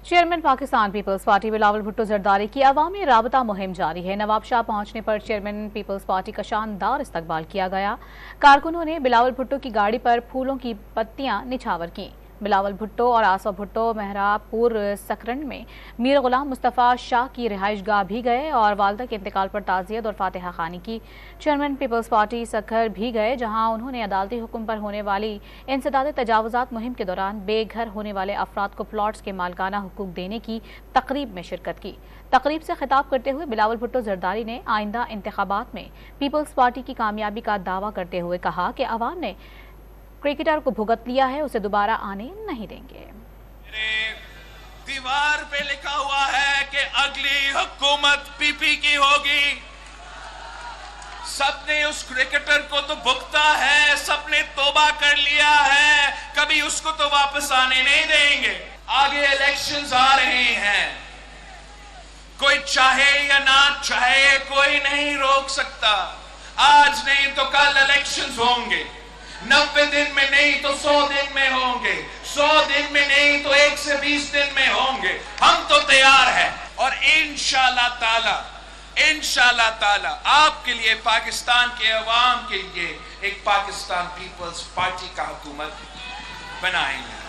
Chairman Pakistan people's party Bilawal Bhutto Zardari की अवामी राबता मुहिम जारी है। नवाब शाह पहुंचने पर चेयरमैन पीपल्स पार्टी का शानदार इस्तकबाल किया गया। कारकुनों ने बिलावल भुट्टो की गाड़ी पर फूलों की पत्तियां निछावर की। बिलावल भुट्टो और आसफ भुट्टो मेहरापुर सकरंड में मीर गुलाम मुस्तफ़ा शाह की रिहाइशगाह भी गए और वालदा के इंतकाल पर ताज़ियत और फातिहा खानी की। चेयरमैन पीपल्स पार्टी सखर भी गए, जहां उन्होंने अदालती हुक्म पर होने वाली इंसदाद तजावुजात मुहिम के दौरान बेघर होने वाले अफराद को प्लॉट्स के मालकाना हुकूक देने की तकरीब में शिरकत की। तकरीब से खिताब करते हुए बिलावल भुट्टो जरदारी ने आइंदा इंतखाबात में पीपल्स पार्टी की कामयाबी का दावा करते हुए कहा कि अवाम ने क्रिकेटर को भुगत लिया है, उसे दोबारा आने नहीं देंगे। दीवार पे लिखा हुआ है कि अगली हुकूमत पीपी की होगी। सबने उस क्रिकेटर को तो भुगता है, सबने तौबा कर लिया है, कभी उसको तो वापस आने नहीं देंगे। आगे इलेक्शंस आ रहे हैं, कोई चाहे या ना चाहे कोई नहीं रोक सकता। आज नहीं तो कल इलेक्शंस होंगे, 90 दिन में नहीं तो 100 दिन में होंगे, 100 दिन में नहीं तो 1 से 20 दिन में होंगे। हम तो तैयार हैं और इंशाअल्लाह ताला आपके लिए, पाकिस्तान के अवाम के लिए एक पाकिस्तान पीपल्स पार्टी का हुकूमत बनाएंगे।